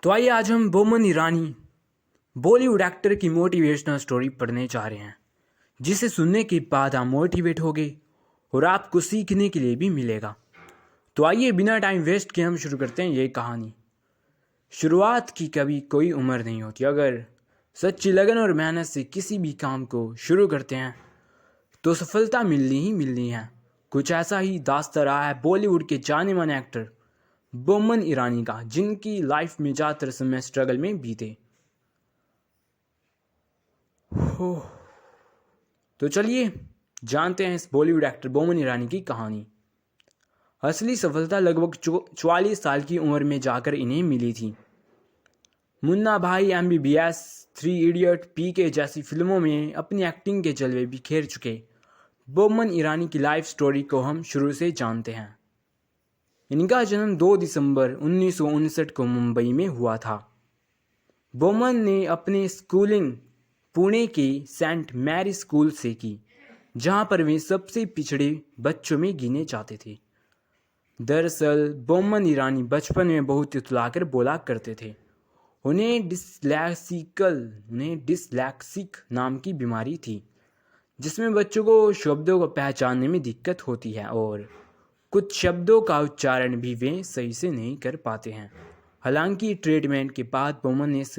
तो आइए आज हम बोमन ईरानी बॉलीवुड एक्टर की मोटिवेशनल स्टोरी पढ़ने जा रहे हैं, जिसे सुनने के बाद आप मोटिवेट होगे और आपको सीखने के लिए भी मिलेगा। तो आइए बिना टाइम वेस्ट किए हम शुरू करते हैं ये कहानी। शुरुआत की कभी कोई उम्र नहीं होती। अगर सच्ची लगन और मेहनत से किसी भी काम को शुरू करते हैं तो सफलता मिलनी ही मिलनी है। कुछ ऐसा ही दास्ता रहा है बॉलीवुड के जाने माने एक्टर बोमन ईरानी का, जिनकी लाइफ में ज़्यादातर समय स्ट्रगल में बीते। हो तो चलिए जानते हैं इस बॉलीवुड एक्टर बोमन ईरानी की कहानी। असली सफलता लगभग 44 साल की उम्र में जाकर इन्हें मिली थी। मुन्ना भाई, MBBS, थ्री इडियट, PK जैसी फिल्मों में अपनी एक्टिंग के जलवे बिखेर चुके बोमन ईरानी की लाइफ स्टोरी को हम शुरू से जानते हैं। इनका जन्म 2 दिसंबर 1959 को मुंबई में हुआ था। बोमन ने अपनी स्कूलिंग पुणे के सेंट मैरी स्कूल से की, जहां पर वे सबसे पिछड़े बच्चों में गिने जाते थे। दरअसल बोमन ईरानी बचपन में बहुत इतलाकर बोला करते थे। उन्हें डिसलैक्सिक नाम की बीमारी थी, जिसमें बच्चों को शब्दों को पहचानने में दिक्कत होती है और कुछ शब्दों का उच्चारण भी वे सही से नहीं कर पाते हैं। हालांकि ट्रीटमेंट के बाद बोमन ने इस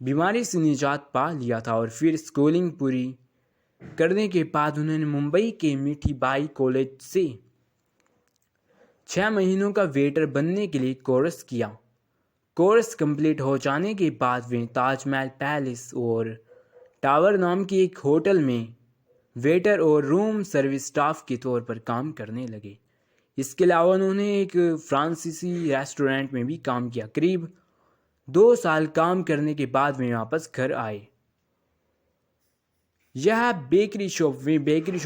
बीमारी से निजात पा लिया था और फिर स्कूलिंग पूरी करने के बाद उन्होंने मुंबई के मीठीबाई कॉलेज से 6 महीनों का वेटर बनने के लिए कोर्स किया। कोर्स कंप्लीट हो जाने के बाद वे ताजमहल पैलेस और टावर नाम की एक होटल में वेटर और रूम सर्विस स्टाफ के तौर पर काम करने लगे। इसके अलावा उन्होंने एक फ्रांसीसी रेस्टोरेंट में भी काम किया। करीब 2 साल काम करने के बाद वे वापस घर आए। यह बेकरी शॉप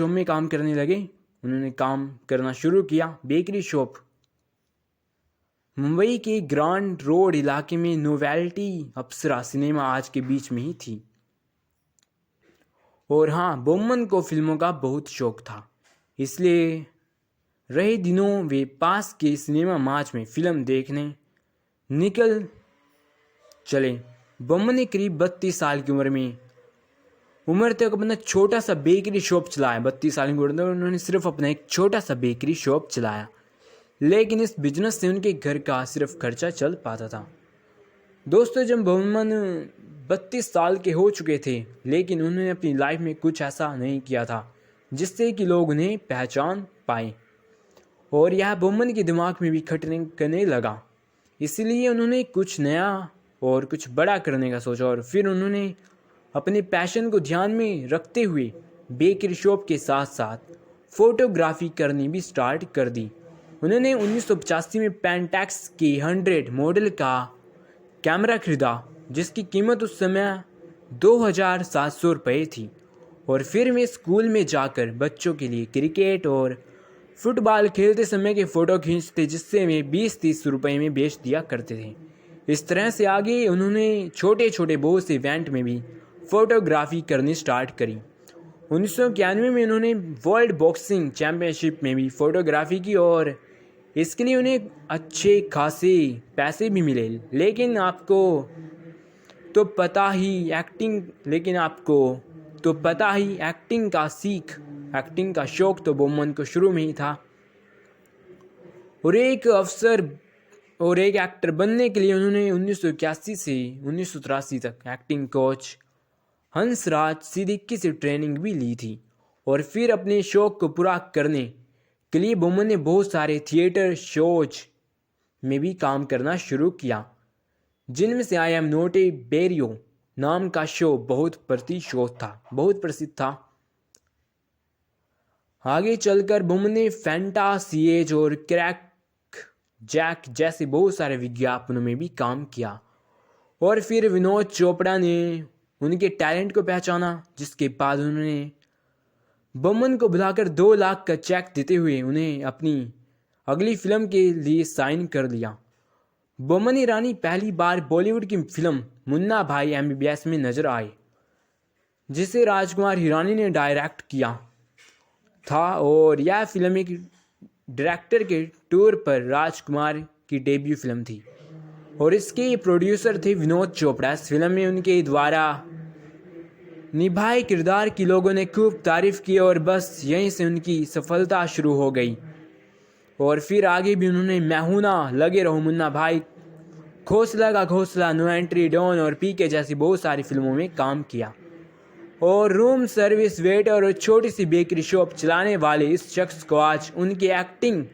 में काम करने लगे। उन्होंने काम करना शुरू किया। बेकरी शॉप मुंबई के ग्रांड रोड इलाके में नोवेल्टी अप्सरा सिनेमा आज के बीच में ही थी। और हाँ, बोमन को फिल्मों का बहुत शौक था, इसलिए रहे दिनों वे पास के सिनेमा मार्च में फिल्म देखने निकल चले। बोमन ने करीब 32 साल की उम्र तक अपना छोटा सा बेकरी शॉप चलाया। 32 साल की उम्र में उन्होंने सिर्फ अपना एक छोटा सा बेकरी शॉप चलाया, लेकिन इस बिजनेस से उनके घर का सिर्फ खर्चा चल पाता था। दोस्तों, जब बोमन 32 साल के हो चुके थे, लेकिन उन्होंने अपनी लाइफ में कुछ ऐसा नहीं किया था जिससे कि लोग उन्हें पहचान पाए, और यह बोमन के दिमाग में भी खटने करने लगा। इसलिए उन्होंने कुछ नया और कुछ बड़ा करने का सोचा, और फिर उन्होंने अपने पैशन को ध्यान में रखते हुए बेकरी शॉप के साथ साथ फोटोग्राफी करनी भी स्टार्ट कर दी। उन्होंने 1985 में पेंटेक्स के 100 मॉडल का कैमरा खरीदा, जिसकी कीमत उस समय 2700 रुपये थी। और फिर वे स्कूल में जाकर बच्चों के लिए क्रिकेट और फुटबॉल खेलते समय के फ़ोटो खींचते, जिससे वे 20-30 रुपये में बेच दिया करते थे। इस तरह से आगे उन्होंने छोटे छोटे बहुत से इवेंट में भी फ़ोटोग्राफी करनी स्टार्ट करी। 1991 में उन्होंने वर्ल्ड बॉक्सिंग चैम्पियनशिप में भी फ़ोटोग्राफी की, और इसके लिए उन्हें अच्छे खासे पैसे भी मिले। लेकिन आपको तो पता ही एक्टिंग का शौक तो बोमन को शुरू में ही था, और एक एक्टर बनने के लिए उन्होंने 1981 से 1983 तक एक्टिंग कोच हंसराज सिद्दीकी से ट्रेनिंग भी ली थी। और फिर अपने शौक को पूरा करने के लिए बोमन ने बहुत सारे थिएटर शोज में भी काम करना शुरू किया, जिनमें से I am not a Berio नाम का शो बहुत प्रसिद्ध था। आगे चलकर बोमन ने फैंटासीएज और क्रैक जैक जैसे बहुत सारे विज्ञापनों में भी काम किया, और फिर विनोद चोपड़ा ने उनके टैलेंट को पहचाना, जिसके बाद उन्होंने बोमन को बुलाकर 2 लाख का चेक देते हुए उन्हें अपनी अगली फिल्म के लिए साइन कर लिया। बोमन ईरानी पहली बार बॉलीवुड की फिल्म मुन्ना भाई MBBS में नजर आए, जिसे राजकुमार हिरानी ने डायरेक्ट किया था, और यह फिल्म एक डायरेक्टर के टूर पर राजकुमार की डेब्यू फिल्म थी। और इसके प्रोड्यूसर थे विनोद चोपड़ा। इस फिल्म में उनके द्वारा निभाए किरदार की लोगों ने खूब तारीफ की और बस यहीं से उनकी सफलता शुरू हो गई। और फिर आगे भी उन्होंने मैं हूं ना, लगे रहो मुन्ना भाई, घोंसला का घोंसला, नो एंट्री, डॉन और पीके जैसी बहुत सारी फिल्मों में काम किया। और रूम सर्विस वेटर और छोटी सी बेकरी शॉप चलाने वाले इस शख्स को आज उनकी एक्टिंग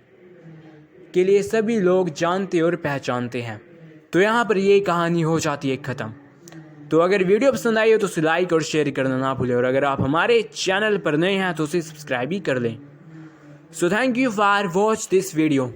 के लिए सभी लोग जानते और पहचानते हैं। तो यहाँ पर ये कहानी हो जाती है ख़त्म। तो अगर वीडियो पसंद आई हो तो उसे लाइक और शेयर करना ना भूलें, और अगर आप हमारे चैनल पर नए हैं तो उसे सब्सक्राइब भी कर लें। So thank you for watch this video.